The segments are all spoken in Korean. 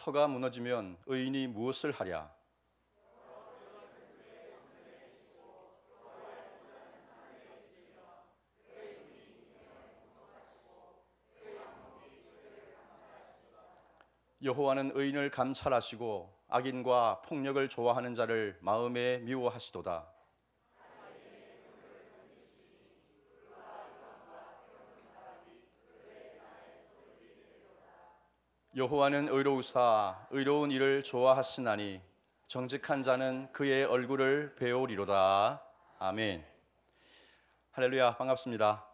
터가 무너지면 의인이 무엇을 하랴? 여호와는 의인을 감찰하시고 악인과 폭력을 좋아하는 자를 마음에 미워하시도다. 여호와는 의로우사 의로운 일을 좋아하시나니 정직한 자는 그의 얼굴을 배우리로다. 아멘. 할렐루야, 반갑습니다.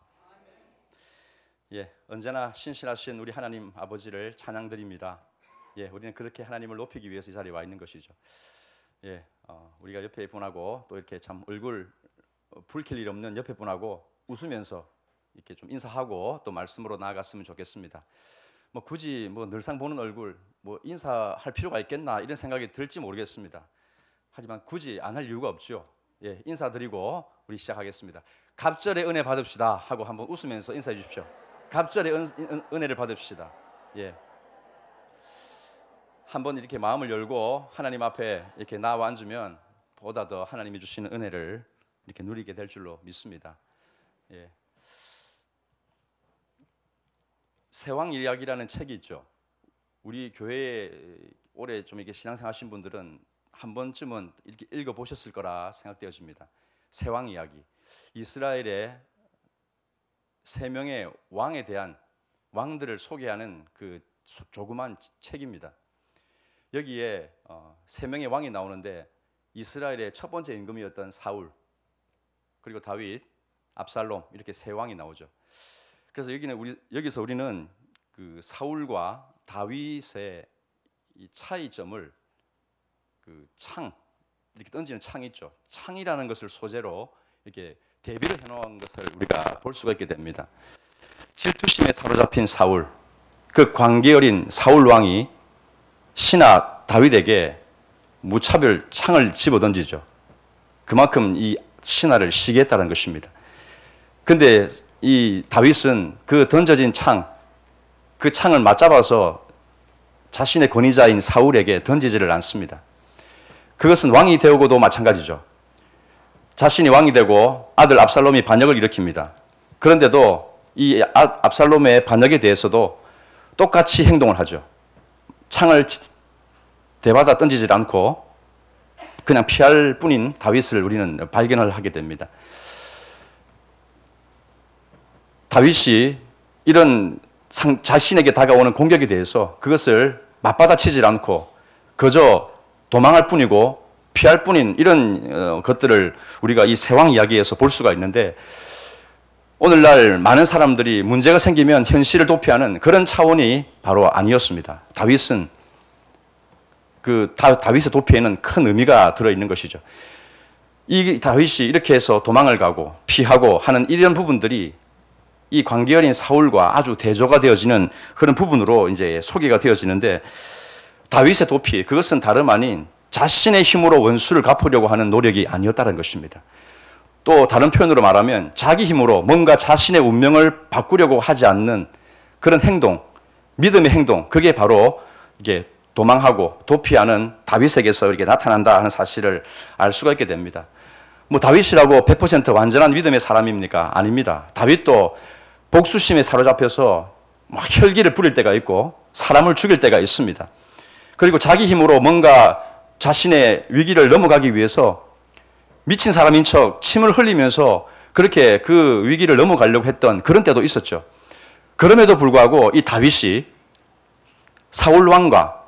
언제나 신실하신 우리 하나님 아버지를 찬양드립니다. 우리는 그렇게 하나님을 높이기 위해서 이 자리에 와 있는 것이죠. 우리가 옆에 분하고 또 이렇게 참 얼굴 붉힐 일 없는 옆에 분하고 웃으면서 이렇게 좀 인사하고 또 말씀으로 나아갔으면 좋겠습니다. 굳이 늘상 보는 얼굴 인사할 필요가 있겠나 이런 생각이 들지 모르겠습니다. 하지만 굳이 안 할 이유가 없죠. 인사드리고 우리 시작하겠습니다. 갑절의 은혜 받읍시다 하고 한번 웃으면서 인사해 주십시오. 갑절의 은혜를 받읍시다. 한번 이렇게 마음을 열고 하나님 앞에 이렇게 나와 앉으면 보다 더 하나님이 주시는 은혜를 이렇게 누리게 될 줄로 믿습니다. 세왕 이야기라는 책이 있죠. 우리 교회에 오래 좀 이렇게 신앙생활 하신 분들은 한 번쯤은 이렇게 읽어보셨을 거라 생각되어집니다. 세왕 이야기. 이스라엘의 세 명의 왕에 대한 왕들을 소개하는 그 조그만 책입니다. 여기에 세 명의 왕이 나오는데 이스라엘의 첫 번째 임금이었던 사울, 그리고 다윗, 압살롬 이렇게 세 왕이 나오죠. 그래서 여기서 우리는 그 사울과 다윗의 이 차이점을 그 창, 이렇게 던지는 창 있죠. 창이라는 것을 소재로 이렇게 대비를 해놓은 것을 우리가 볼 수가 있게 됩니다. 질투심에 사로잡힌 사울, 그 관계 어린 사울 왕이 신하 다윗에게 무차별 창을 집어던지죠. 그만큼 이 신하를 시기에 따른 것입니다. 근데 이 다윗은 그 던져진 그 창을 맞잡아서 자신의 권위자인 사울에게 던지지를 않습니다. 그것은 왕이 되고도 마찬가지죠. 자신이 왕이 되고 아들 압살롬이 반역을 일으킵니다. 그런데도 이 압살롬의 반역에 대해서도 똑같이 행동을 하죠. 창을 대받아 던지질 않고 그냥 피할 뿐인 다윗을 우리는 발견을 하게 됩니다. 다윗이 이런 자신에게 다가오는 공격에 대해서 그것을 맞받아치질 않고 그저 도망할 뿐이고 피할 뿐인 이런 것들을 우리가 이 세왕 이야기에서 볼 수가 있는데, 오늘날 많은 사람들이 문제가 생기면 현실을 도피하는 그런 차원이 바로 아니었습니다. 다윗은 다윗의 도피에는 큰 의미가 들어있는 것이죠. 이 다윗이 이렇게 해서 도망을 가고 피하고 하는 이런 부분들이 이 관계 어린 사울과 아주 대조가 되어지는 그런 부분으로 이제 소개가 되어지는데, 다윗의 도피, 그것은 다름 아닌 자신의 힘으로 원수를 갚으려고 하는 노력이 아니었다는 것입니다. 또 다른 표현으로 말하면 자기 힘으로 뭔가 자신의 운명을 바꾸려고 하지 않는 그런 행동, 믿음의 행동, 그게 바로 이게 도망하고 도피하는 다윗에게서 이렇게 나타난다 하는 사실을 알 수가 있게 됩니다. 다윗이라고 100% 완전한 믿음의 사람입니까? 아닙니다. 다윗도 복수심에 사로잡혀서 막 혈기를 부릴 때가 있고 사람을 죽일 때가 있습니다. 그리고 자기 힘으로 뭔가 자신의 위기를 넘어가기 위해서 미친 사람인 척 침을 흘리면서 그렇게 그 위기를 넘어가려고 했던 그런 때도 있었죠. 그럼에도 불구하고 이 다윗이 사울 왕과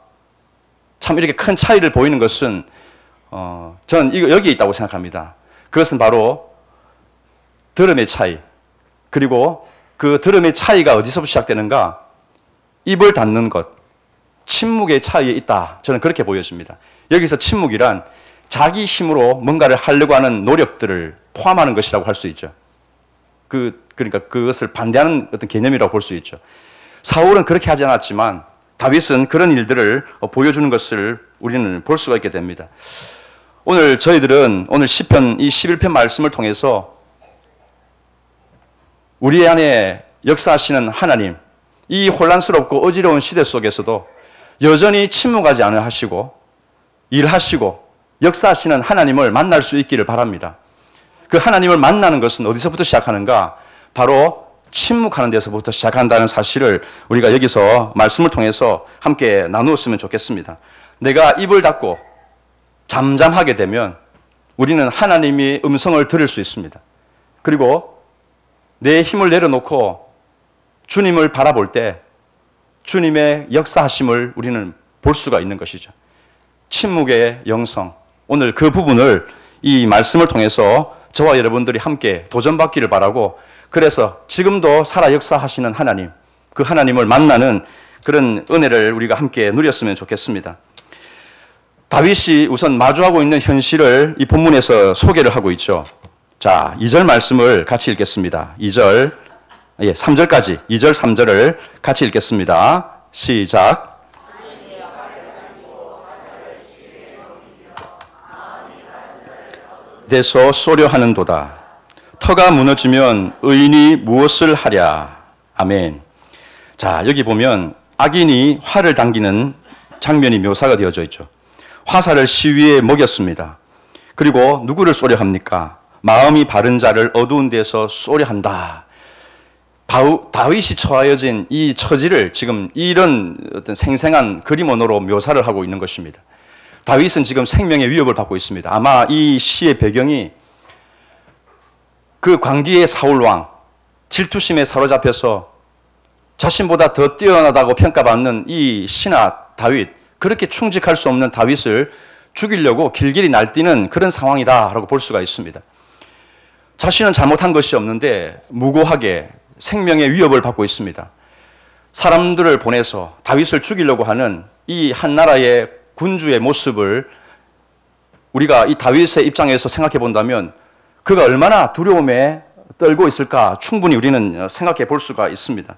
참 이렇게 큰 차이를 보이는 것은 저는 여기에 있다고 생각합니다. 그것은 바로 들음의 차이, 그리고 그 들음의 차이가 어디서부터 시작되는가? 입을 닫는 것, 침묵의 차이에 있다. 저는 그렇게 보여집니다. 여기서 침묵이란 자기 힘으로 뭔가를 하려고 하는 노력들을 포함하는 것이라고 할 수 있죠. 그러니까 그것을 반대하는 어떤 개념이라고 볼 수 있죠. 사울은 그렇게 하지 않았지만 다윗은 그런 일들을 보여주는 것을 우리는 볼 수가 있게 됩니다. 오늘 저희들은 오늘 시편 이 11편 말씀을 통해서 우리 안에 역사하시는 하나님, 이 혼란스럽고 어지러운 시대 속에서도 여전히 침묵하지 않으 하시고 일하시고 역사하시는 하나님을 만날 수 있기를 바랍니다. 그 하나님을 만나는 것은 어디서부터 시작하는가? 바로 침묵하는 데서부터 시작한다는 사실을 우리가 여기서 말씀을 통해서 함께 나누었으면 좋겠습니다. 내가 입을 닫고 잠잠하게 되면 우리는 하나님의 음성을 들을 수 있습니다. 그리고 내 힘을 내려놓고 주님을 바라볼 때 주님의 역사하심을 우리는 볼 수가 있는 것이죠. 침묵의 영성. 오늘 그 부분을 이 말씀을 통해서 저와 여러분들이 함께 도전받기를 바라고, 그래서 지금도 살아 역사하시는 하나님, 그 하나님을 만나는 그런 은혜를 우리가 함께 누렸으면 좋겠습니다. 다윗이 우선 마주하고 있는 현실을 이 본문에서 소개를 하고 있죠. 자, 2절 말씀을 같이 읽겠습니다. 2절, 3절까지, 2절, 3절을 같이 읽겠습니다. 시작. 대서 쏘려 하는도다. 터가 무너지면 의인이 무엇을 하랴. 아멘. 자, 여기 보면 악인이 활을 당기는 장면이 묘사가 되어져 있죠. 화살을 시위에 먹였습니다. 그리고 누구를 쏘려 합니까? 마음이 바른 자를 어두운 데서 쏘려 한다. 다윗이 처하여진 이 처지를 지금 이런 어떤 생생한 그림 언어로 묘사를 하고 있는 것입니다. 다윗은 지금 생명의 위협을 받고 있습니다. 아마 이 시의 배경이 그 광기의 사울왕, 질투심에 사로잡혀서 자신보다 더 뛰어나다고 평가받는 이 신하 다윗, 그렇게 충직할 수 없는 다윗을 죽이려고 길길이 날뛰는 그런 상황이다라고 볼 수가 있습니다. 자신은 잘못한 것이 없는데 무고하게 생명의 위협을 받고 있습니다. 사람들을 보내서 다윗을 죽이려고 하는 이 한 나라의 군주의 모습을 우리가 이 다윗의 입장에서 생각해 본다면 그가 얼마나 두려움에 떨고 있을까 충분히 우리는 생각해 볼 수가 있습니다.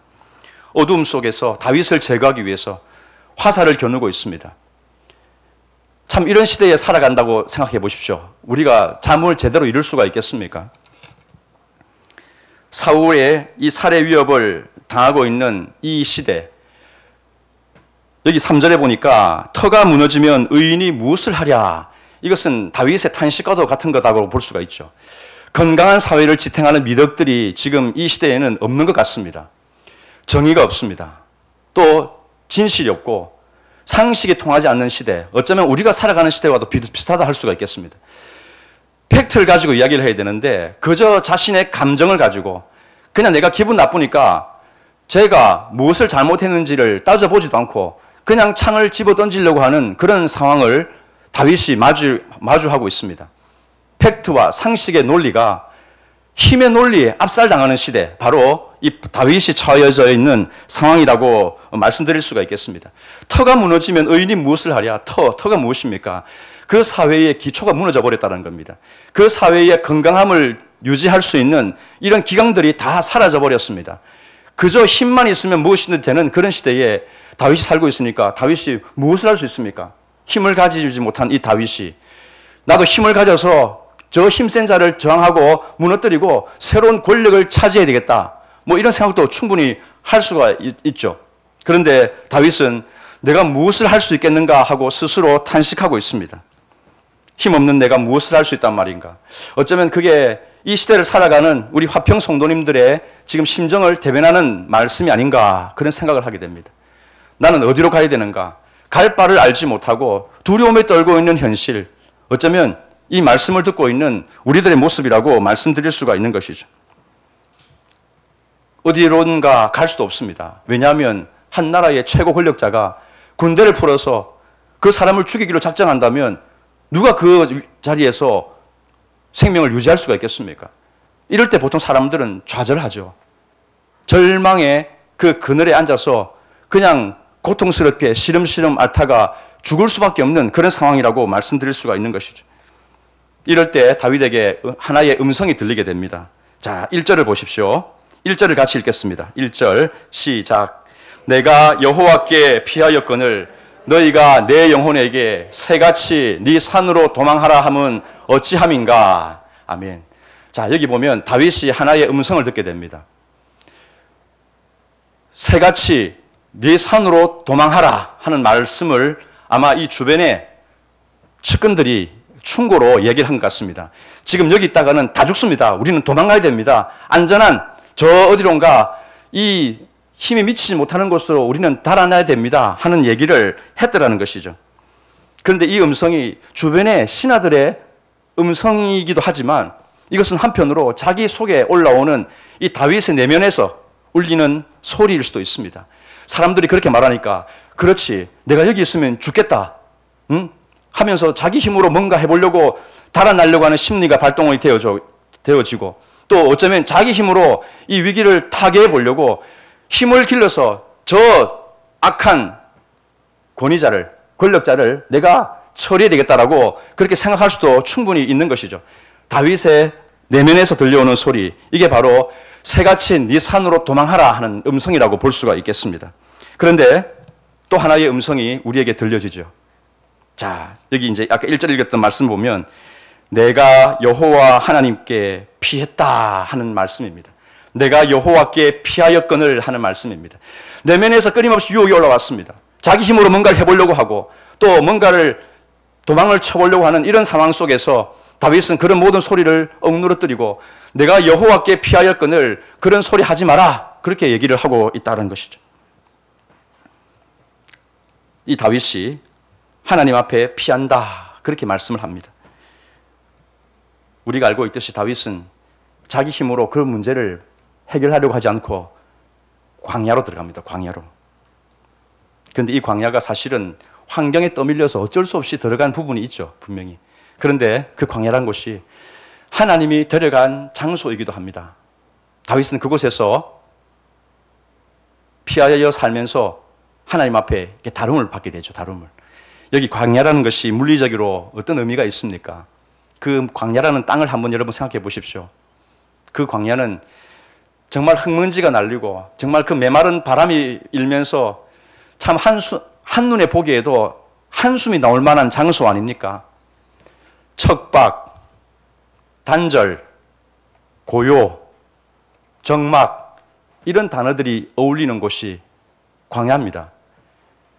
어둠 속에서 다윗을 제거하기 위해서 화살을 겨누고 있습니다. 참 이런 시대에 살아간다고 생각해 보십시오. 우리가 잠을 제대로 이룰 수가 있겠습니까? 사울의 이 살해 위협을 당하고 있는 이 시대, 여기 3절에 보니까 터가 무너지면 의인이 무엇을 하랴. 이것은 다윗의 탄식과도 같은 거다고 볼 수가 있죠. 건강한 사회를 지탱하는 미덕들이 지금 이 시대에는 없는 것 같습니다. 정의가 없습니다. 또 진실이 없고 상식이 통하지 않는 시대, 어쩌면 우리가 살아가는 시대와도 비슷하다 할 수가 있겠습니다. 팩트를 가지고 이야기를 해야 되는데 그저 자신의 감정을 가지고 그냥 내가 기분 나쁘니까 제가 무엇을 잘못했는지를 따져보지도 않고 그냥 창을 집어 던지려고 하는 그런 상황을 다윗이 마주하고 있습니다. 팩트와 상식의 논리가 힘의 논리에 압살당하는 시대, 바로 이 다윗이 처해져 있는 상황이라고 말씀드릴 수가 있겠습니다. 터가 무너지면 의인이 무엇을 하랴? 터가 무엇입니까? 그 사회의 기초가 무너져 버렸다는 겁니다. 그 사회의 건강함을 유지할 수 있는 이런 기강들이 다 사라져 버렸습니다. 그저 힘만 있으면 무엇이든 되는 그런 시대에 다윗이 살고 있으니까 다윗이 무엇을 할 수 있습니까? 힘을 가지지 못한 이 다윗이 나도 힘을 가져서 저 힘센 자를 저항하고 무너뜨리고 새로운 권력을 차지해야 되겠다. 뭐 이런 생각도 충분히 할 수가 있죠. 그런데 다윗은 내가 무엇을 할 수 있겠는가 하고 스스로 탄식하고 있습니다. 힘없는 내가 무엇을 할 수 있단 말인가. 어쩌면 그게 이 시대를 살아가는 우리 화평 성도님들의 지금 심정을 대변하는 말씀이 아닌가, 그런 생각을 하게 됩니다. 나는 어디로 가야 되는가? 갈 바를 알지 못하고 두려움에 떨고 있는 현실, 어쩌면 이 말씀을 듣고 있는 우리들의 모습이라고 말씀드릴 수가 있는 것이죠. 어디론가 갈 수도 없습니다. 왜냐하면 한 나라의 최고 권력자가 군대를 풀어서 그 사람을 죽이기로 작정한다면 누가 그 자리에서 생명을 유지할 수가 있겠습니까? 이럴 때 보통 사람들은 좌절하죠. 절망의 그 그늘에 앉아서 그냥 고통스럽게 시름시름 앓다가 죽을 수밖에 없는 그런 상황이라고 말씀드릴 수가 있는 것이죠. 이럴 때 다윗에게 하나의 음성이 들리게 됩니다. 자, 1절을 보십시오. 1절을 같이 읽겠습니다. 1절 시작. 내가 여호와께 피하였거늘 너희가 내 영혼에게 새같이 네 산으로 도망하라 함은 어찌함인가. 아멘. 자, 여기 보면 다윗이 하나의 음성을 듣게 됩니다. 새같이 네 산으로 도망하라 하는 말씀을 아마 이 주변의 측근들이 충고로 얘기를 한 것 같습니다. 지금 여기 있다가는 다 죽습니다. 우리는 도망가야 됩니다. 안전한 저 어디론가 이 힘이 미치지 못하는 곳으로 우리는 달아나야 됩니다 하는 얘기를 했더라는 것이죠. 그런데 이 음성이 주변의 신하들의 음성이기도 하지만 이것은 한편으로 자기 속에 올라오는 이 다윗의 내면에서 울리는 소리일 수도 있습니다. 사람들이 그렇게 말하니까 그렇지, 내가 여기 있으면 죽겠다 하면서 자기 힘으로 뭔가 해보려고 달아나려고 하는 심리가 발동이 되어지고, 또 어쩌면 자기 힘으로 이 위기를 타개해보려고 힘을 길러서 저 악한 권력자를 내가 처리해야 되겠다라고 그렇게 생각할 수도 충분히 있는 것이죠. 다윗의 내면에서 들려오는 소리, 이게 바로 새같이 네 산으로 도망하라 하는 음성이라고 볼 수가 있겠습니다. 그런데 또 하나의 음성이 우리에게 들려지죠. 자, 여기 이제 아까 1절 읽었던 말씀 보면 내가 여호와 하나님께 피했다 하는 말씀입니다. 내가 여호와께 피하였거늘 하는 말씀입니다. 내면에서 끊임없이 유혹이 올라왔습니다. 자기 힘으로 뭔가를 해보려고 하고 또 뭔가를 도망을 쳐보려고 하는 이런 상황 속에서 다윗은 그런 모든 소리를 억누러뜨리고 내가 여호와께 피하였거늘 그런 소리 하지 마라, 그렇게 얘기를 하고 있다는 것이죠. 이 다윗이 하나님 앞에 피한다, 그렇게 말씀을 합니다. 우리가 알고 있듯이 다윗은 자기 힘으로 그 문제를 해결하려고 하지 않고 광야로 들어갑니다. 광야로. 그런데 이 광야가 사실은 환경에 떠밀려서 어쩔 수 없이 들어간 부분이 있죠, 분명히. 그런데 그 광야란 곳이 하나님이 데려간 장소이기도 합니다. 다윗은 그곳에서 피하여 살면서 하나님 앞에 다름을 받게 되죠, 다름을. 여기 광야라는 것이 물리적으로 어떤 의미가 있습니까? 그 광야라는 땅을 한번 여러분 생각해 보십시오. 그 광야는 정말 흙먼지가 날리고 정말 그 메마른 바람이 일면서 참 한눈에 보기에도 한숨이 나올 만한 장소 아닙니까? 척박, 단절, 고요, 적막, 이런 단어들이 어울리는 곳이 광야입니다.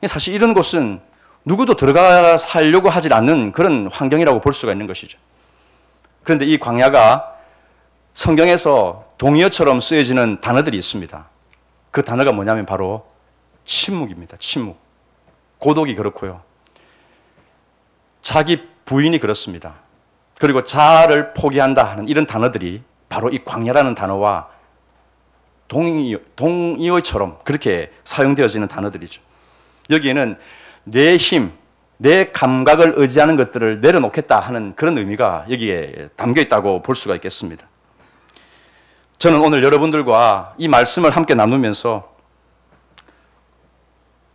사실 이런 곳은 누구도 들어가 살려고 하지 않는 그런 환경이라고 볼 수가 있는 것이죠. 그런데 이 광야가 성경에서 동의어처럼 쓰여지는 단어들이 있습니다. 그 단어가 뭐냐면 바로 침묵입니다. 침묵. 고독이 그렇고요. 자기 부인이 그렇습니다. 그리고 자아를 포기한다 하는 이런 단어들이 바로 이 광야라는 단어와 동의어처럼 그렇게 사용되어지는 단어들이죠. 여기에는 내 힘, 내 감각을 의지하는 것들을 내려놓겠다 하는 그런 의미가 여기에 담겨 있다고 볼 수가 있겠습니다. 저는 오늘 여러분들과 이 말씀을 함께 나누면서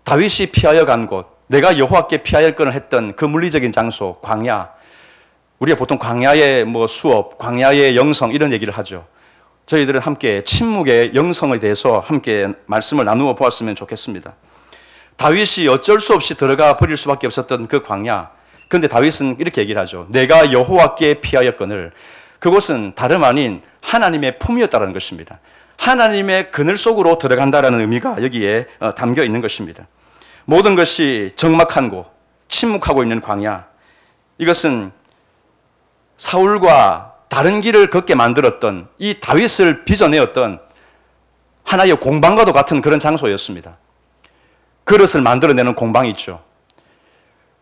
다윗이 피하여 간 곳, 내가 여호와께 피하였거늘 했던 그 물리적인 장소, 광야, 우리가 보통 광야의 수업, 광야의 영성 이런 얘기를 하죠. 저희들은 함께 침묵의 영성에 대해서 함께 말씀을 나누어 보았으면 좋겠습니다. 다윗이 어쩔 수 없이 들어가 버릴 수밖에 없었던 그 광야. 그런데 다윗은 이렇게 얘기를 하죠. 내가 여호와께 피하였거늘. 그곳은 다름 아닌 하나님의 품이었다는 것입니다. 하나님의 그늘 속으로 들어간다는 의미가 여기에 담겨 있는 것입니다. 모든 것이 적막한 곳, 침묵하고 있는 광야. 이것은 사울과 다른 길을 걷게 만들었던 이 다윗을 빚어내었던 하나의 공방과도 같은 그런 장소였습니다. 그릇을 만들어내는 공방이 있죠.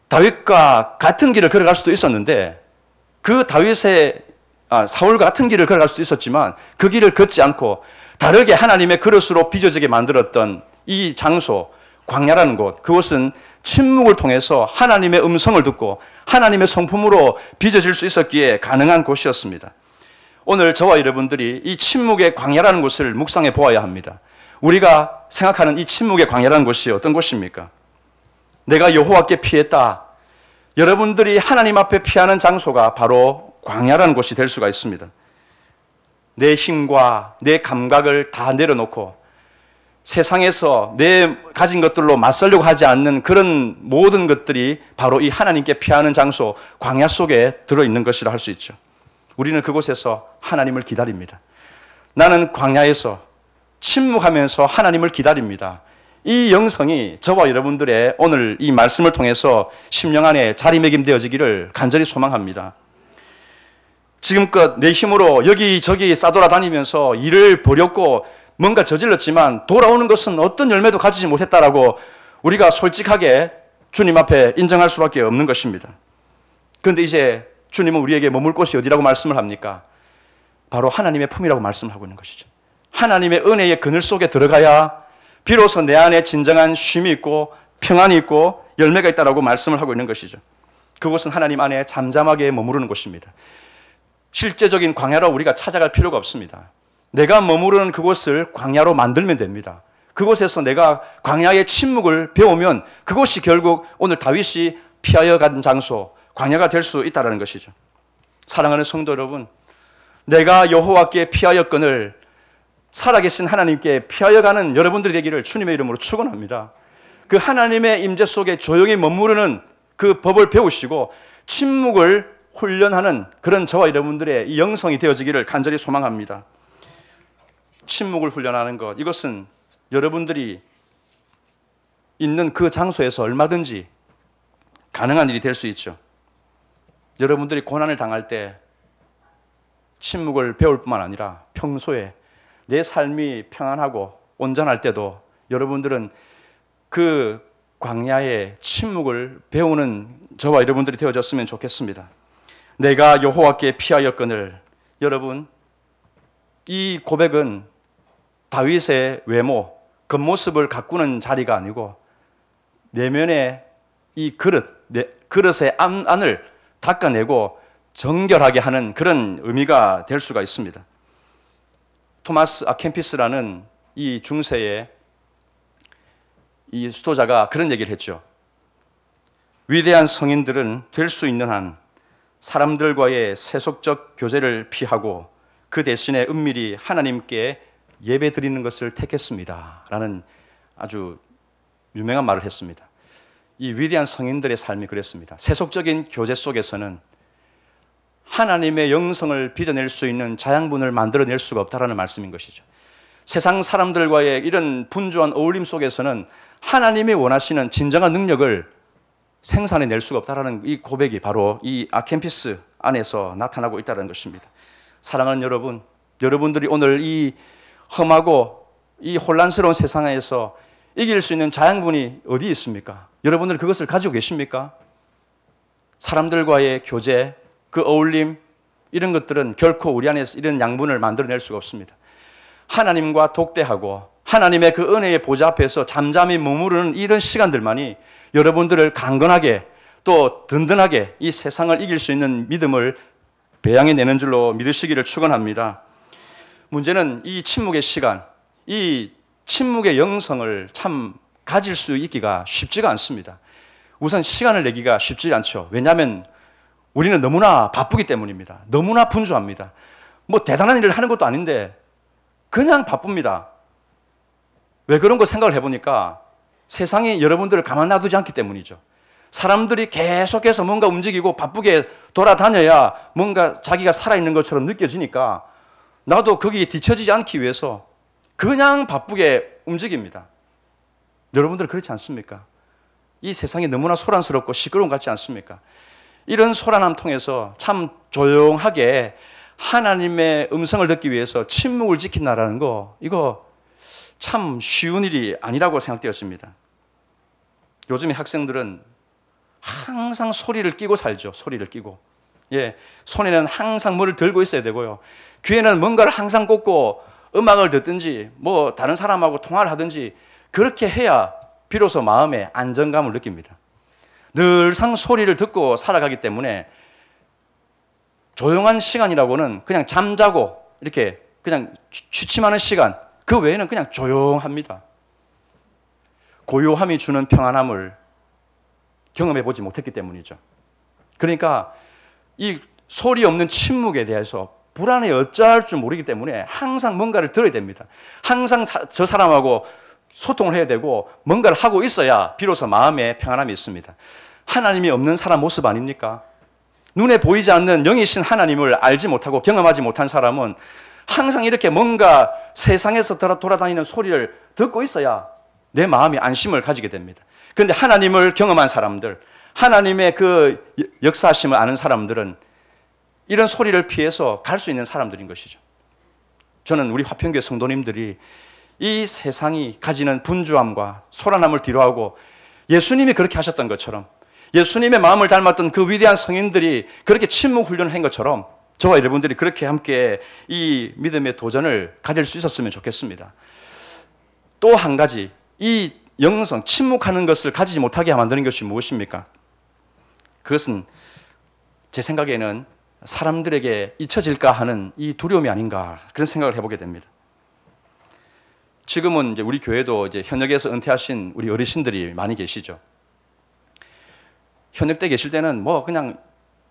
다윗과 같은 길을 걸어갈 수도 있었는데 그 사울과 같은 길을 걸어갈 수도 있었지만 그 길을 걷지 않고 다르게 하나님의 그릇으로 빚어지게 만들었던 이 장소, 광야라는 곳, 그곳은 침묵을 통해서 하나님의 음성을 듣고 하나님의 성품으로 빚어질 수 있었기에 가능한 곳이었습니다. 오늘 저와 여러분들이 이 침묵의 광야라는 곳을 묵상해 보아야 합니다. 우리가 생각하는 이 침묵의 광야라는 곳이 어떤 곳입니까? 내가 여호와께 피했다. 여러분들이 하나님 앞에 피하는 장소가 바로 광야라는 곳이 될 수가 있습니다. 내 힘과 내 감각을 다 내려놓고 세상에서 내 가진 것들로 맞서려고 하지 않는 그런 모든 것들이 바로 이 하나님께 피하는 장소, 광야 속에 들어있는 것이라 할 수 있죠. 우리는 그곳에서 하나님을 기다립니다. 나는 광야에서 침묵하면서 하나님을 기다립니다. 이 영성이 저와 여러분들의 오늘 이 말씀을 통해서 심령 안에 자리매김되어지기를 간절히 소망합니다. 지금껏 내 힘으로 여기저기 싸돌아다니면서 일을 벌였고 뭔가 저질렀지만 돌아오는 것은 어떤 열매도 가지지 못했다라고 우리가 솔직하게 주님 앞에 인정할 수밖에 없는 것입니다. 그런데 이제 주님은 우리에게 머물 곳이 어디라고 말씀을 합니까? 바로 하나님의 품이라고 말씀하고 있는 것이죠. 하나님의 은혜의 그늘 속에 들어가야 비로소 내 안에 진정한 쉼이 있고 평안이 있고 열매가 있다라고 말씀을 하고 있는 것이죠. 그곳은 하나님 안에 잠잠하게 머무르는 곳입니다. 실제적인 광야로 우리가 찾아갈 필요가 없습니다. 내가 머무르는 그곳을 광야로 만들면 됩니다. 그곳에서 내가 광야의 침묵을 배우면 그곳이 결국 오늘 다윗이 피하여 간 장소, 광야가 될 수 있다는 것이죠. 사랑하는 성도 여러분, 내가 여호와께 피하였거늘 살아계신 하나님께 피하여 가는 여러분들이 되기를 주님의 이름으로 축원합니다. 그 하나님의 임재 속에 조용히 머무르는 그 법을 배우시고 침묵을 훈련하는 그런 저와 여러분들의 이 영성이 되어지기를 간절히 소망합니다. 침묵을 훈련하는 것, 이것은 여러분들이 있는 그 장소에서 얼마든지 가능한 일이 될 수 있죠. 여러분들이 고난을 당할 때 침묵을 배울 뿐만 아니라 평소에 내 삶이 평안하고 온전할 때도 여러분들은 그 광야의 침묵을 배우는 저와 여러분들이 되어졌으면 좋겠습니다. 내가 여호와께 피하였거늘. 여러분, 이 고백은 다윗의 외모, 겉모습을 가꾸는 자리가 아니고 내면의 이 그릇의 안을 닦아내고 정결하게 하는 그런 의미가 될 수가 있습니다. 토마스 아켐피스라는 이 중세의 이 수도자가 그런 얘기를 했죠. 위대한 성인들은 될 수 있는 한 사람들과의 세속적 교제를 피하고 그 대신에 은밀히 하나님께 예배 드리는 것을 택했습니다. 라는 아주 유명한 말을 했습니다. 이 위대한 성인들의 삶이 그랬습니다. 세속적인 교제 속에서는 하나님의 영성을 빚어낼 수 있는 자양분을 만들어낼 수가 없다라는 말씀인 것이죠. 세상 사람들과의 이런 분주한 어울림 속에서는 하나님이 원하시는 진정한 능력을 생산해낼 수가 없다라는 이 고백이 바로 이 아켐피스 안에서 나타나고 있다는 것입니다. 사랑하는 여러분, 여러분들이 오늘 이 험하고 이 혼란스러운 세상에서 이길 수 있는 자양분이 어디 있습니까? 여러분들 그것을 가지고 계십니까? 사람들과의 교제, 그 어울림, 이런 것들은 결코 우리 안에서 이런 양분을 만들어낼 수가 없습니다. 하나님과 독대하고 하나님의 그 은혜의 보좌 앞에서 잠잠히 머무르는 이런 시간들만이 여러분들을 강건하게 또 든든하게 이 세상을 이길 수 있는 믿음을 배양해내는 줄로 믿으시기를 축원합니다. 문제는 이 침묵의 시간, 이 침묵의 영성을 참 가질 수 있기가 쉽지가 않습니다. 우선 시간을 내기가 쉽지 않죠. 왜냐하면 우리는 너무나 바쁘기 때문입니다. 너무나 분주합니다. 뭐 대단한 일을 하는 것도 아닌데 그냥 바쁩니다. 왜 그런 거 생각을 해보니까 세상이 여러분들을 가만 놔두지 않기 때문이죠. 사람들이 계속해서 뭔가 움직이고 바쁘게 돌아다녀야 뭔가 자기가 살아있는 것처럼 느껴지니까 나도 거기에 뒤처지지 않기 위해서 그냥 바쁘게 움직입니다. 여러분들 그렇지 않습니까? 이 세상이 너무나 소란스럽고 시끄러운 것 같지 않습니까? 이런 소란함 통해서 참 조용하게 하나님의 음성을 듣기 위해서 침묵을 지킨다라는 거, 이거 참 쉬운 일이 아니라고 생각되었습니다. 요즘에 학생들은 항상 소리를 끼고 살죠. 소리를 끼고. 예, 손에는 항상 뭐를 들고 있어야 되고요. 귀에는 뭔가를 항상 꽂고 음악을 듣든지 뭐 다른 사람하고 통화를 하든지 그렇게 해야 비로소 마음에 안정감을 느낍니다. 늘상 소리를 듣고 살아가기 때문에 조용한 시간이라고는 그냥 잠자고 이렇게 그냥 취침하는 시간, 그 외에는 그냥 조용합니다. 고요함이 주는 평안함을 경험해 보지 못했기 때문이죠. 그러니까 이 소리 없는 침묵에 대해서 불안해 어찌할 줄 모르기 때문에 항상 뭔가를 들어야 됩니다. 항상 저 사람하고 소통을 해야 되고 뭔가를 하고 있어야 비로소 마음에 평안함이 있습니다. 하나님이 없는 사람 모습 아닙니까? 눈에 보이지 않는 영이신 하나님을 알지 못하고 경험하지 못한 사람은 항상 이렇게 뭔가 세상에서 돌아다니는 소리를 듣고 있어야 내 마음이 안심을 가지게 됩니다. 그런데 하나님을 경험한 사람들, 하나님의 그 역사하심을 아는 사람들은 이런 소리를 피해서 갈 수 있는 사람들인 것이죠. 저는 우리 화평교회 성도님들이 이 세상이 가지는 분주함과 소란함을 뒤로하고 예수님이 그렇게 하셨던 것처럼, 예수님의 마음을 닮았던 그 위대한 성인들이 그렇게 침묵 훈련을 한 것처럼 저와 여러분들이 그렇게 함께 이 믿음의 도전을 가질 수 있었으면 좋겠습니다. 또 한 가지, 이 영성, 침묵하는 것을 가지지 못하게 만드는 것이 무엇입니까? 그것은 제 생각에는 사람들에게 잊혀질까 하는 이 두려움이 아닌가, 그런 생각을 해보게 됩니다. 지금은 이제 우리 교회도 이제 현역에서 은퇴하신 우리 어르신들이 많이 계시죠. 현역 때 계실 때는 뭐 그냥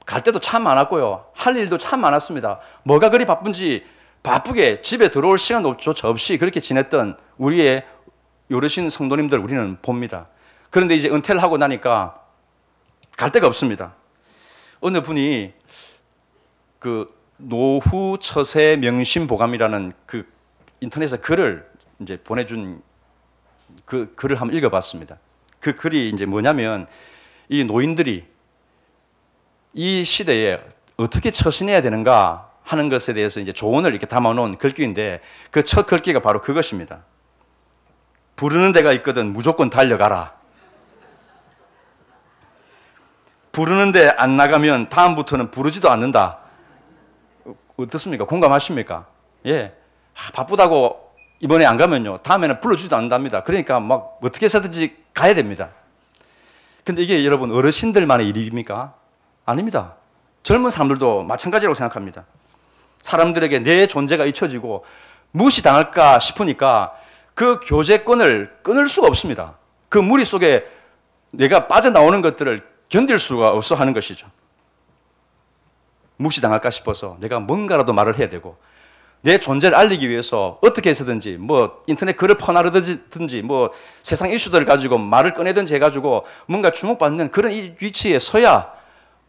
갈 때도 참 많았고요. 할 일도 참 많았습니다. 뭐가 그리 바쁜지 바쁘게 집에 들어올 시간조차 없이 그렇게 지냈던 우리의 어르신 성도님들 우리는 봅니다. 그런데 이제 은퇴를 하고 나니까 갈 데가 없습니다. 어느 분이 그 노후 처세 명심 보감이라는 그 인터넷에 글을 이제 보내준 그 글을 한번 읽어봤습니다. 그 글이 이제 뭐냐면 이 노인들이 이 시대에 어떻게 처신해야 되는가 하는 것에 대해서 이제 조언을 이렇게 담아놓은 글귀인데 그 첫 글귀가 바로 그것입니다. 부르는 데가 있거든 무조건 달려가라. 부르는데 안 나가면 다음부터는 부르지도 않는다. 어떻습니까? 공감하십니까? 예. 바쁘다고 이번에 안 가면요, 다음에는 불러주지도 않는답니다. 그러니까 막 어떻게 해서든지 가야 됩니다. 근데 이게 여러분 어르신들만의 일입니까? 아닙니다. 젊은 사람들도 마찬가지라고 생각합니다. 사람들에게 내 존재가 잊혀지고 무시당할까 싶으니까 그 교제권을 끊을 수가 없습니다. 그 무리 속에 내가 빠져나오는 것들을 견딜 수가 없어 하는 것이죠. 무시당할까 싶어서 내가 뭔가라도 말을 해야 되고, 내 존재를 알리기 위해서 어떻게 해서든지 뭐 인터넷 글을 퍼나르든지 뭐 세상 이슈들을 가지고 말을 꺼내든지 해가지고 뭔가 주목받는 그런 이 위치에 서야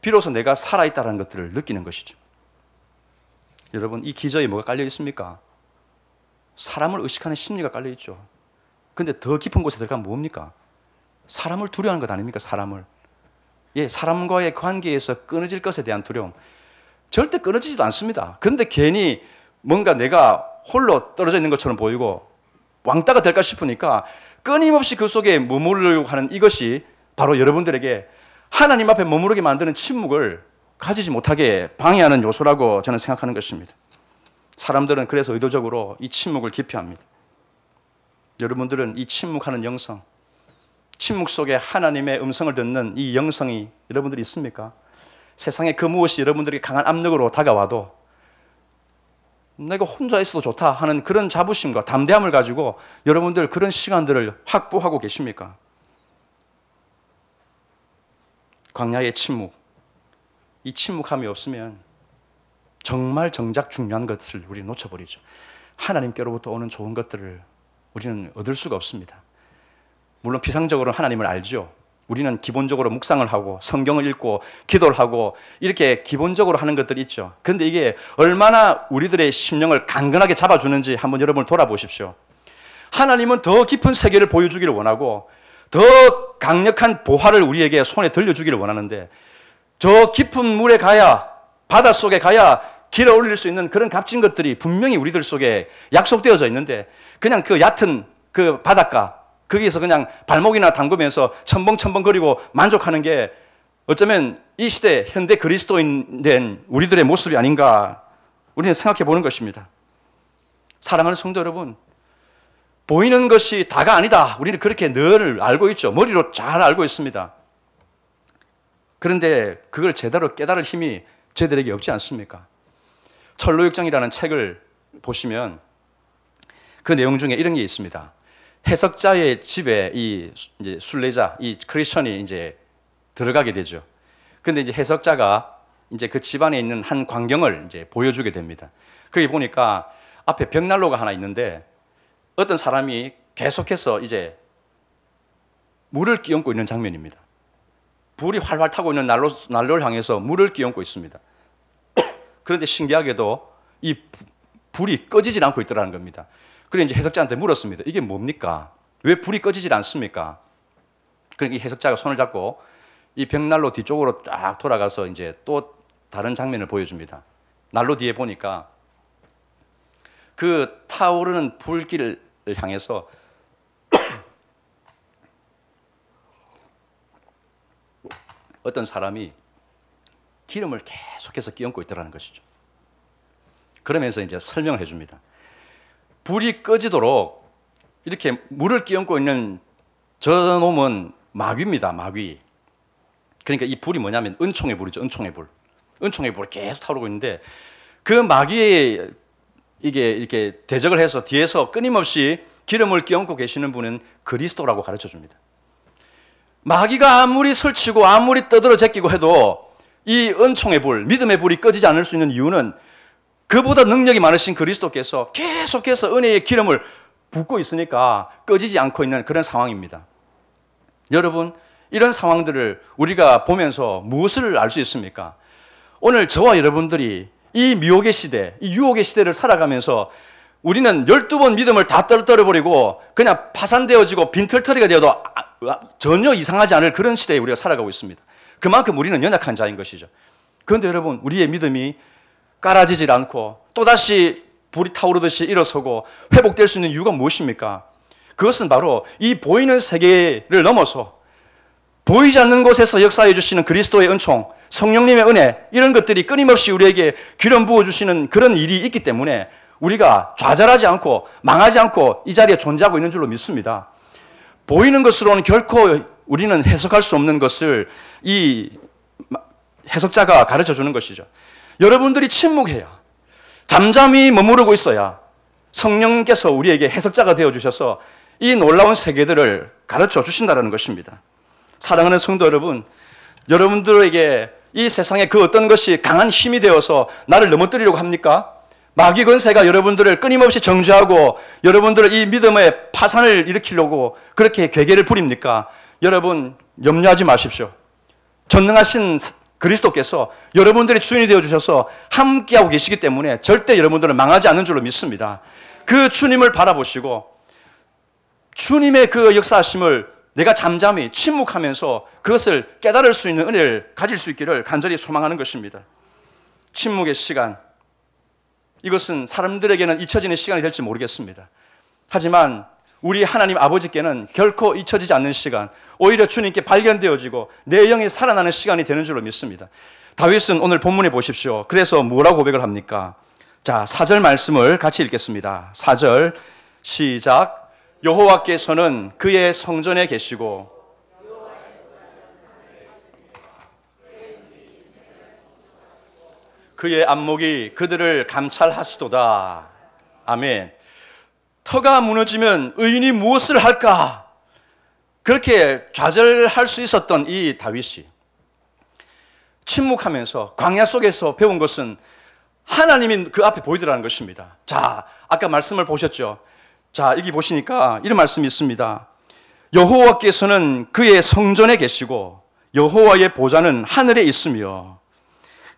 비로소 내가 살아있다는 것들을 느끼는 것이죠. 여러분, 이 기저에 뭐가 깔려 있습니까? 사람을 의식하는 심리가 깔려 있죠. 근데 더 깊은 곳에 들어가면 뭡니까? 사람을 두려워하는 것 아닙니까? 사람을. 예, 사람과의 관계에서 끊어질 것에 대한 두려움. 절대 끊어지지도 않습니다. 그런데 괜히 뭔가 내가 홀로 떨어져 있는 것처럼 보이고 왕따가 될까 싶으니까 끊임없이 그 속에 머무르려고 하는 이것이 바로 여러분들에게 하나님 앞에 머무르게 만드는 침묵을 가지지 못하게 방해하는 요소라고 저는 생각하는 것입니다. 사람들은 그래서 의도적으로 이 침묵을 기피합니다. 여러분들은 이 침묵하는 영성, 침묵 속에 하나님의 음성을 듣는 이 영성이 여러분들이 있습니까? 세상에 그 무엇이 여러분들에게 강한 압력으로 다가와도 내가 혼자 있어도 좋다 하는 그런 자부심과 담대함을 가지고 여러분들 그런 시간들을 확보하고 계십니까? 광야의 침묵, 이 침묵함이 없으면 정말 정작 중요한 것을 우리 놓쳐버리죠. 하나님께로부터 오는 좋은 것들을 우리는 얻을 수가 없습니다. 물론 피상적으로 하나님을 알죠. 우리는 기본적으로 묵상을 하고 성경을 읽고 기도를 하고 이렇게 기본적으로 하는 것들이 있죠. 그런데 이게 얼마나 우리들의 심령을 강건하게 잡아주는지 한번 여러분 돌아보십시오. 하나님은 더 깊은 세계를 보여주기를 원하고 더 강력한 보화를 우리에게 손에 들려주기를 원하는데, 저 깊은 물에 가야, 바닷속에 가야 길어 올릴 수 있는 그런 값진 것들이 분명히 우리들 속에 약속되어져 있는데, 그냥 그 얕은 그 바닷가 거기서 그냥 발목이나 담그면서 첨벙첨벙거리고 만족하는 게 어쩌면 이 시대 현대 그리스도인 된 우리들의 모습이 아닌가 우리는 생각해 보는 것입니다. 사랑하는 성도 여러분, 보이는 것이 다가 아니다. 우리는 그렇게 늘 알고 있죠. 머리로 잘 알고 있습니다. 그런데 그걸 제대로 깨달을 힘이 저희들에게 없지 않습니까? 철로역정이라는 책을 보시면 그 내용 중에 이런 게 있습니다. 해석자의 집에 이 이제 순례자, 이 크리스천이 이제 들어가게 되죠. 근데 이제 해석자가 이제 그 집안에 있는 한 광경을 이제 보여주게 됩니다. 거기 보니까 앞에 벽난로가 하나 있는데 어떤 사람이 계속해서 이제 물을 끼얹고 있는 장면입니다. 불이 활활 타고 있는 난로를 향해서 물을 끼얹고 있습니다. 그런데 신기하게도 이 불이 꺼지질 않고 있더라는 겁니다. 그래서 이제 해석자한테 물었습니다. 이게 뭡니까? 왜 불이 꺼지질 않습니까? 그러니까 이 해석자가 손을 잡고 이 벽난로 뒤쪽으로 쫙 돌아가서 이제 또 다른 장면을 보여줍니다. 난로 뒤에 보니까 그 타오르는 불길을 향해서 어떤 사람이 기름을 계속해서 끼얹고 있더라는 것이죠. 그러면서 이제 설명을 해줍니다. 불이 꺼지도록 이렇게 물을 끼얹고 있는 저 놈은 마귀입니다. 마귀. 그러니까 이 불이 뭐냐면 은총의 불이죠. 은총의 불. 은총의 불이 계속 타오르고 있는데 그 마귀의 이게 이렇게 대적을 해서 뒤에서 끊임없이 기름을 끼얹고 계시는 분은 그리스도라고 가르쳐 줍니다. 마귀가 아무리 설치고 아무리 떠들어 제끼고 해도 이 은총의 불, 믿음의 불이 꺼지지 않을 수 있는 이유는 그보다 능력이 많으신 그리스도께서 계속해서 은혜의 기름을 붓고 있으니까 꺼지지 않고 있는 그런 상황입니다. 여러분, 이런 상황들을 우리가 보면서 무엇을 알 수 있습니까? 오늘 저와 여러분들이 이 미혹의 시대, 이 유혹의 시대를 살아가면서 우리는 12번 믿음을 다 떨어버리고 그냥 파산되어지고 빈털터리가 되어도 전혀 이상하지 않을 그런 시대에 우리가 살아가고 있습니다. 그만큼 우리는 연약한 자인 것이죠. 그런데 여러분, 우리의 믿음이 깔아지질 않고 또다시 불이 타오르듯이 일어서고 회복될 수 있는 이유가 무엇입니까? 그것은 바로 이 보이는 세계를 넘어서 보이지 않는 곳에서 역사해 주시는 그리스도의 은총, 성령님의 은혜, 이런 것들이 끊임없이 우리에게 기름 부어주시는 그런 일이 있기 때문에 우리가 좌절하지 않고 망하지 않고 이 자리에 존재하고 있는 줄로 믿습니다. 보이는 것으로는 결코 우리는 해석할 수 없는 것을 이 해석자가 가르쳐 주는 것이죠. 여러분들이 침묵해야, 잠잠히 머무르고 있어야 성령께서 우리에게 해석자가 되어주셔서 이 놀라운 세계들을 가르쳐 주신다는 것입니다. 사랑하는 성도 여러분, 여러분들에게 이 세상에 그 어떤 것이 강한 힘이 되어서 나를 넘어뜨리려고 합니까? 마귀 권세가 여러분들을 끊임없이 정죄하고 여러분들을 이 믿음의 파산을 일으키려고 그렇게 괴계를 부립니까? 여러분, 염려하지 마십시오. 전능하신 그리스도께서 여러분들의 주인이 되어주셔서 함께하고 계시기 때문에 절대 여러분들은 망하지 않는 줄로 믿습니다. 그 주님을 바라보시고 주님의 그 역사하심을 내가 잠잠히 침묵하면서 그것을 깨달을 수 있는 은혜를 가질 수 있기를 간절히 소망하는 것입니다. 침묵의 시간, 이것은 사람들에게는 잊혀지는 시간이 될지 모르겠습니다. 하지만 우리 하나님 아버지께는 결코 잊혀지지 않는 시간, 오히려 주님께 발견되어지고 내 영이 살아나는 시간이 되는 줄로 믿습니다. 다윗은 오늘 본문에 보십시오. 그래서 뭐라고 고백을 합니까? 자, 4절 말씀을 같이 읽겠습니다. 4절 시작. 여호와께서는 그의 성전에 계시고 그의 안목이 그들을 감찰하시도다. 아멘. 터가 무너지면 의인이 무엇을 할까? 그렇게 좌절할 수 있었던 이 다윗이 침묵하면서 광야 속에서 배운 것은 하나님이 그 앞에 보이더라는 것입니다. 자, 아까 말씀을 보셨죠? 자, 여기 보시니까 이런 말씀이 있습니다. 여호와께서는 그의 성전에 계시고 여호와의 보좌는 하늘에 있으며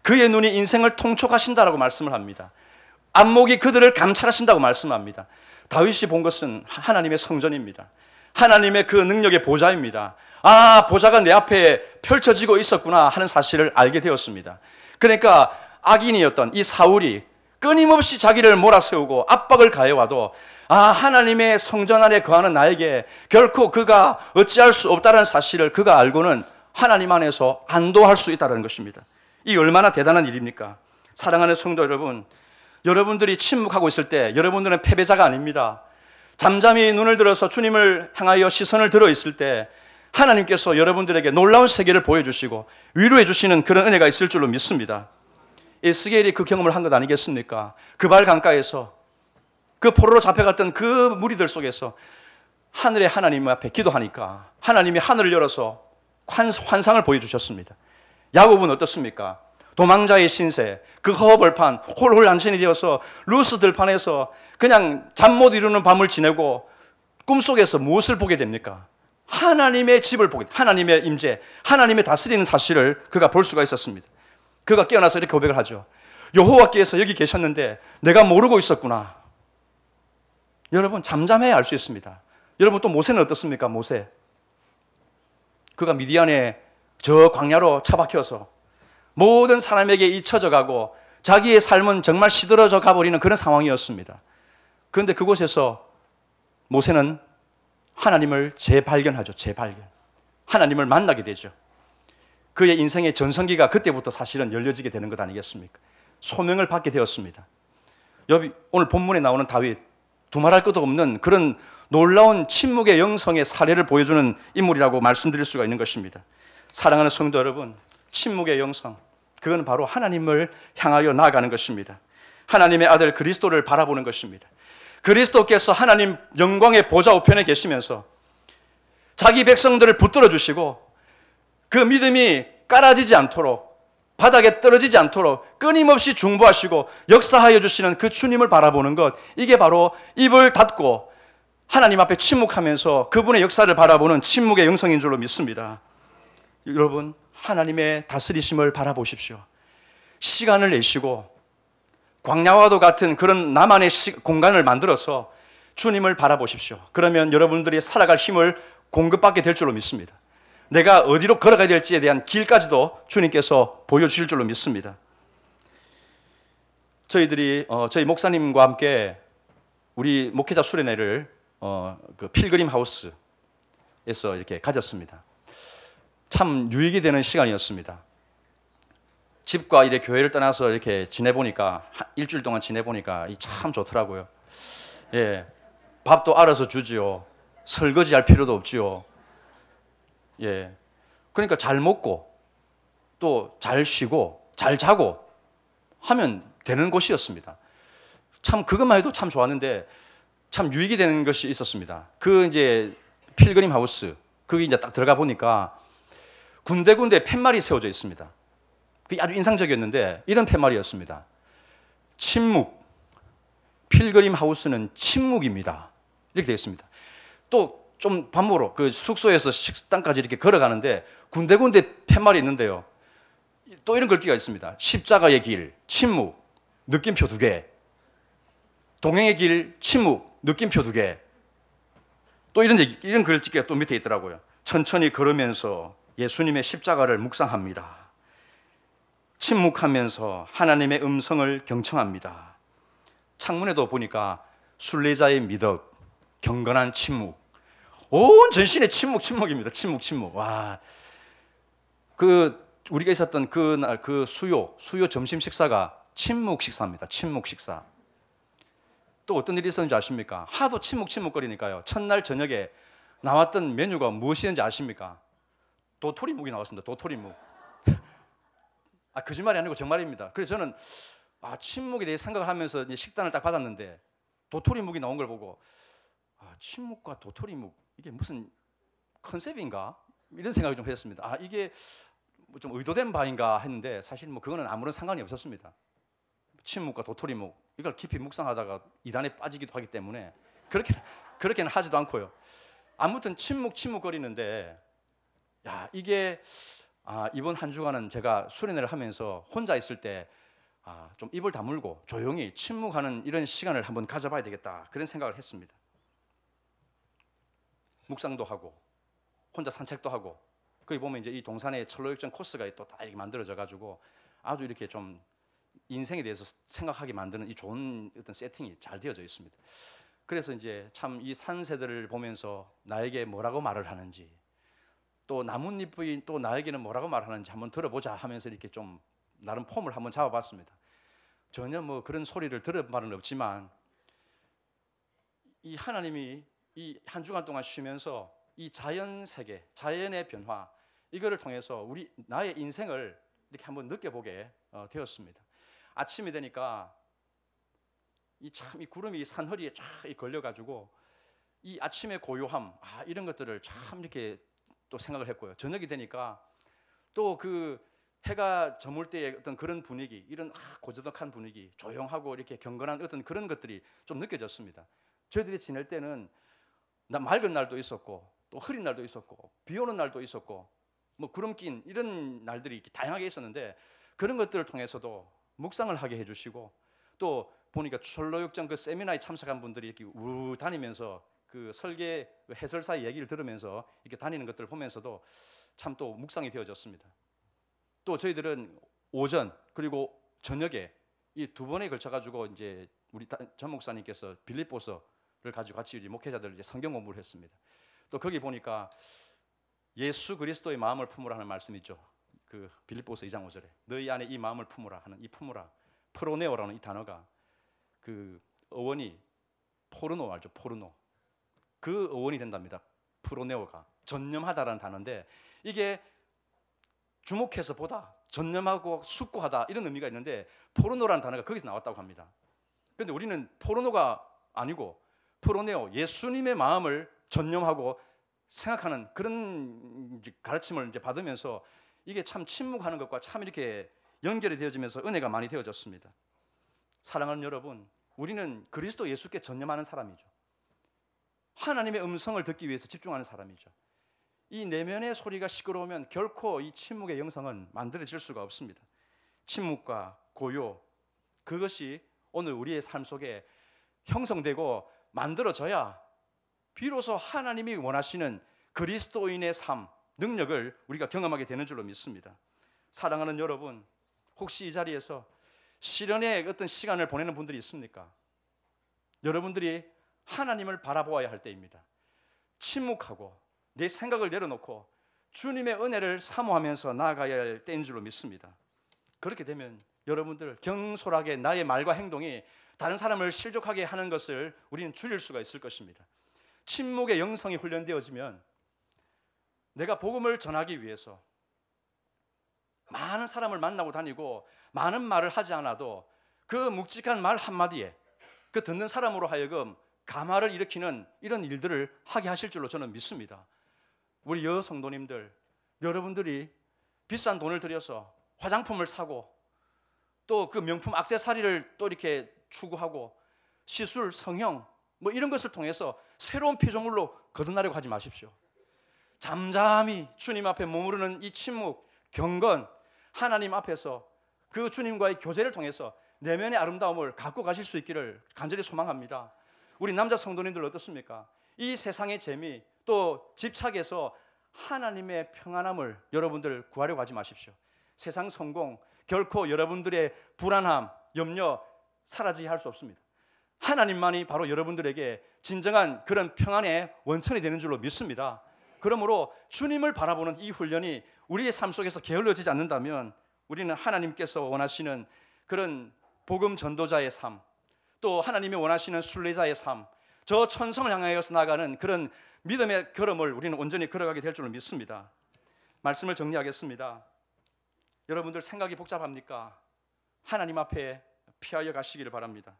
그의 눈이 인생을 통촉하신다라고 말씀을 합니다. 안목이 그들을 감찰하신다고 말씀합니다. 다윗이 본 것은 하나님의 성전입니다. 하나님의 그 능력의 보좌입니다. 아, 보좌가 내 앞에 펼쳐지고 있었구나 하는 사실을 알게 되었습니다. 그러니까 악인이었던 이 사울이 끊임없이 자기를 몰아세우고 압박을 가해와도 하나님의 성전 안에 거하는 나에게 결코 그가 어찌할 수 없다는 사실을 그가 알고는 하나님 안에서 안도할 수 있다는 것입니다. 이 얼마나 대단한 일입니까? 사랑하는 성도 여러분, 여러분들이 침묵하고 있을 때 여러분들은 패배자가 아닙니다. 잠잠히 눈을 들어서 주님을 향하여 시선을 들어 있을 때 하나님께서 여러분들에게 놀라운 세계를 보여주시고 위로해 주시는 그런 은혜가 있을 줄로 믿습니다. 에스겔이 그 경험을 한 것 아니겠습니까? 그발 강가에서 그 포로로 잡혀갔던 그 무리들 속에서 하늘의 하나님 앞에 기도하니까 하나님이 하늘을 열어서 환상을 보여주셨습니다. 야곱은 어떻습니까? 도망자의 신세, 그 허허벌판, 홀홀난신이 되어서 루스 들판에서 그냥 잠 못 이루는 밤을 지내고 꿈속에서 무엇을 보게 됩니까? 하나님의 집을 보게, 하나님의 임재, 하나님의 다스리는 사실을 그가 볼 수가 있었습니다. 그가 깨어나서 이렇게 고백을 하죠. 여호와께서 여기 계셨는데 내가 모르고 있었구나. 여러분, 잠잠해야 알 수 있습니다. 여러분 또 모세는 어떻습니까? 모세. 그가 미디안에 저 광야로 처박혀서 모든 사람에게 잊혀져 가고 자기의 삶은 정말 시들어져 가버리는 그런 상황이었습니다. 그런데 그곳에서 모세는 하나님을 재발견하죠. 재발견. 하나님을 만나게 되죠. 그의 인생의 전성기가 그때부터 사실은 열려지게 되는 것 아니겠습니까? 소명을 받게 되었습니다. 여기 오늘 본문에 나오는 다윗, 두말할 것도 없는 그런 놀라운 침묵의 영성의 사례를 보여주는 인물이라고 말씀드릴 수가 있는 것입니다. 사랑하는 성도 여러분, 침묵의 영성, 그건 바로 하나님을 향하여 나아가는 것입니다. 하나님의 아들 그리스도를 바라보는 것입니다. 그리스도께서 하나님 영광의 보좌 우편에 계시면서 자기 백성들을 붙들어 주시고 그 믿음이 깔아지지 않도록, 바닥에 떨어지지 않도록 끊임없이 중보하시고 역사하여 주시는 그 주님을 바라보는 것, 이게 바로 입을 닫고 하나님 앞에 침묵하면서 그분의 역사를 바라보는 침묵의 영성인 줄로 믿습니다. 여러분, 하나님의 다스리심을 바라보십시오. 시간을 내시고 광야와도 같은 그런 나만의 공간을 만들어서 주님을 바라보십시오. 그러면 여러분들이 살아갈 힘을 공급받게 될 줄로 믿습니다. 내가 어디로 걸어가야 될지에 대한 길까지도 주님께서 보여주실 줄로 믿습니다. 저희 목사님과 함께 우리 목회자 수련회를 그 필그림 하우스에서 이렇게 가졌습니다. 참 유익이 되는 시간이었습니다. 집과 이렇게 교회를 떠나서 이렇게 지내보니까, 일주일 동안 지내보니까 참 좋더라고요. 예, 밥도 알아서 주지요. 설거지 할 필요도 없지요. 예, 그러니까 잘 먹고 또 잘 쉬고 잘 자고 하면 되는 곳이었습니다. 참 그것만 해도 참 좋았는데 참 유익이 되는 것이 있었습니다. 그 이제 필그림 하우스, 거기 이제 딱 들어가 보니까 군데군데 팻말이 세워져 있습니다. 그게 아주 인상적이었는데 이런 팻말이었습니다. 침묵. 필그림 하우스는 침묵입니다. 이렇게 되어 있습니다. 또 좀 밥 먹으러 그 숙소에서 식당까지 이렇게 걸어가는데 군데군데 팻말이 있는데요. 또 이런 글귀가 있습니다. 십자가의 길, 침묵, 느낌표 2개. 동행의 길, 침묵, 느낌표 2개. 또 이런 글귀가 또 밑에 있더라고요. 천천히 걸으면서 예수님의 십자가를 묵상합니다. 침묵하면서 하나님의 음성을 경청합니다. 창문에도 보니까 순례자의 미덕, 경건한 침묵. 온 전신의 침묵입니다. 침묵. 와. 우리가 있었던 그날 그 수요 점심 식사가 침묵 식사입니다. 침묵 식사. 또 어떤 일이 있었는지 아십니까? 하도 침묵거리니까요. 첫날 저녁에 나왔던 메뉴가 무엇이었는지 아십니까? 도토리묵이 나왔습니다. 도토리묵. 거짓말이 아니고 정말입니다. 그래서 저는 침묵에 대해 생각을 하면서 이제 식단을 딱 받았는데 도토리묵이 나온 걸 보고 침묵과 도토리묵, 이게 무슨 컨셉인가? 이런 생각을 좀 했습니다. 이게 뭐 좀 의도된 바인가 했는데 사실 뭐 그거는 아무런 상관이 없었습니다. 침묵과 도토리묵, 이걸 깊이 묵상하다가 이단에 빠지기도 하기 때문에 그렇게는 하지도 않고요. 아무튼 침묵거리는데 이게 이번 한 주간은 제가 수련회를 하면서 혼자 있을 때 좀 입을 다물고 조용히 침묵하는 이런 시간을 한번 가져봐야 되겠다, 그런 생각을 했습니다. 묵상도 하고 혼자 산책도 하고, 거기 보면 이제 이 동산에 철로역전 코스가 또 다 이렇게 만들어져 가지고 아주 이렇게 좀 인생에 대해서 생각하게 만드는 이 좋은 어떤 세팅이 잘 되어져 있습니다. 그래서 이제 참 이 산새들을 보면서 나에게 뭐라고 말을 하는지, 또 나뭇잎이 또 나에게는 뭐라고 말하는지 한번 들어보자 하면서 이렇게 좀 나름 폼을 한번 잡아봤습니다. 전혀 뭐 그런 소리를 들은 바는 없지만 이 하나님이 이 한 주간 동안 쉬면서 이 자연 세계, 자연의 변화, 이거를 통해서 나의 인생을 이렇게 한번 느껴보게 되었습니다. 아침이 되니까 이 구름이 산허리에 쫙 걸려가지고 이 아침의 고요함, 이런 것들을 참 이렇게 또 생각을 했고요. 저녁이 되니까 또 그 해가 저물 때의 어떤 그런 분위기, 이런 고즈넉한 분위기, 조용하고 이렇게 경건한 어떤 그런 것들이 좀 느껴졌습니다. 저희들이 지낼 때는 맑은 날도 있었고 또 흐린 날도 있었고 비 오는 날도 있었고 뭐 구름 낀 이런 날들이 이렇게 다양하게 있었는데, 그런 것들을 통해서도 묵상을 하게 해주시고, 또 보니까 철로역전 그 세미나에 참석한 분들이 이렇게 다니면서 그 설계 해설사의 얘기를 들으면서 이렇게 다니는 것들을 보면서도 참 또 묵상이 되어졌습니다. 또 저희들은 오전 그리고 저녁에 이 두 번에 걸쳐 가지고 이제 우리 전 목사님께서 빌립보서를 가지고 같이 목회자들 이제 성경 공부를 했습니다. 또 거기 보니까 예수 그리스도의 마음을 품으라 하는 말씀이 있죠. 그 빌립보서 2장 5절에 너희 안에 이 마음을 품으라 하는 이 품으라, 프로네오라는 이 단어가 그 어원이 포르노 알죠? 포르노. 그 어원이 된답니다. 프로네오가 전념하다라는 단어인데 이게 주목해서 보다, 전념하고 숙고하다 이런 의미가 있는데 포르노라는 단어가 거기서 나왔다고 합니다. 그런데 우리는 포르노가 아니고 프로네오, 예수님의 마음을 전념하고 생각하는 그런 가르침을 이제 받으면서 이게 참 침묵하는 것과 참 이렇게 연결이 되어지면서 은혜가 많이 되어졌습니다. 사랑하는 여러분, 우리는 그리스도 예수께 전념하는 사람이죠. 하나님의 음성을 듣기 위해서 집중하는 사람이죠. 이 내면의 소리가 시끄러우면 결코 이 침묵의 영성은 만들어질 수가 없습니다. 침묵과 고요, 그것이 오늘 우리의 삶 속에 형성되고 만들어져야 비로소 하나님이 원하시는 그리스도인의 삶, 능력을 우리가 경험하게 되는 줄로 믿습니다. 사랑하는 여러분, 혹시 이 자리에서 시련의 어떤 시간을 보내는 분들이 있습니까? 여러분들이 하나님을 바라보아야 할 때입니다. 침묵하고 내 생각을 내려놓고 주님의 은혜를 사모하면서 나아가야 할 때인 줄로 믿습니다. 그렇게 되면 여러분들 경솔하게 나의 말과 행동이 다른 사람을 실족하게 하는 것을 우리는 줄일 수가 있을 것입니다. 침묵의 영성이 훈련되어지면 내가 복음을 전하기 위해서 많은 사람을 만나고 다니고 많은 말을 하지 않아도 그 묵직한 말 한마디에 그 듣는 사람으로 하여금 감화를 일으키는 이런 일들을 하게 하실 줄로 저는 믿습니다. 우리 여성도님들, 여러분들이 비싼 돈을 들여서 화장품을 사고 또 그 명품 액세서리를 또 이렇게 추구하고 시술, 성형 뭐 이런 것을 통해서 새로운 피조물로 거듭나려고 하지 마십시오. 잠잠히 주님 앞에 머무르는 이 침묵, 경건, 하나님 앞에서 그 주님과의 교제를 통해서 내면의 아름다움을 갖고 가실 수 있기를 간절히 소망합니다. 우리 남자 성도님들 어떻습니까? 이 세상의 재미 또 집착에서 하나님의 평안함을 여러분들 구하려고 하지 마십시오. 세상 성공 결코 여러분들의 불안함, 염려 사라지게 할 수 없습니다. 하나님만이 바로 여러분들에게 진정한 그런 평안의 원천이 되는 줄로 믿습니다. 그러므로 주님을 바라보는 이 훈련이 우리의 삶 속에서 게을러지지 않는다면 우리는 하나님께서 원하시는 그런 복음 전도자의 삶, 또 하나님이 원하시는 순례자의 삶, 저 천성을 향하여서 나가는 그런 믿음의 걸음을 우리는 온전히 걸어가게 될 줄로 믿습니다. 말씀을 정리하겠습니다. 여러분들 생각이 복잡합니까? 하나님 앞에 피하여 가시기를 바랍니다.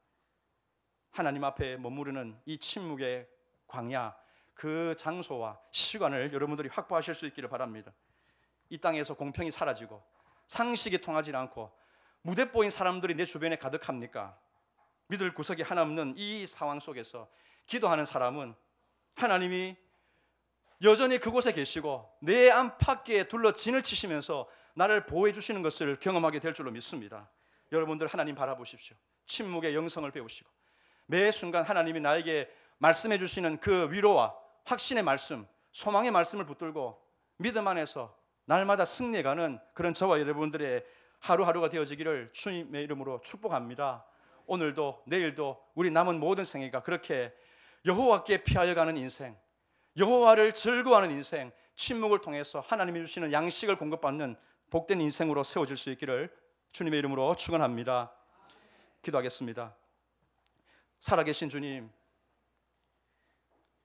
하나님 앞에 머무르는 이 침묵의 광야, 그 장소와 시간을 여러분들이 확보하실 수 있기를 바랍니다. 이 땅에서 공평이 사라지고 상식이 통하지 않고 무대뽀인 사람들이 내 주변에 가득합니까? 믿을 구석이 하나 없는 이 상황 속에서 기도하는 사람은 하나님이 여전히 그곳에 계시고 내 안팎에 둘러 진을 치시면서 나를 보호해 주시는 것을 경험하게 될 줄로 믿습니다. 여러분들 하나님 바라보십시오. 침묵의 영성을 배우시고 매 순간 하나님이 나에게 말씀해 주시는 그 위로와 확신의 말씀, 소망의 말씀을 붙들고 믿음 안에서 날마다 승리해가는 그런 저와 여러분들의 하루하루가 되어지기를 주님의 이름으로 축복합니다. 오늘도 내일도 우리 남은 모든 생애가 그렇게 여호와께 피하여 가는 인생, 여호와를 즐거워하는 인생, 침묵을 통해서 하나님이 주시는 양식을 공급받는 복된 인생으로 세워질 수 있기를 주님의 이름으로 축원합니다. 기도하겠습니다. 살아계신 주님,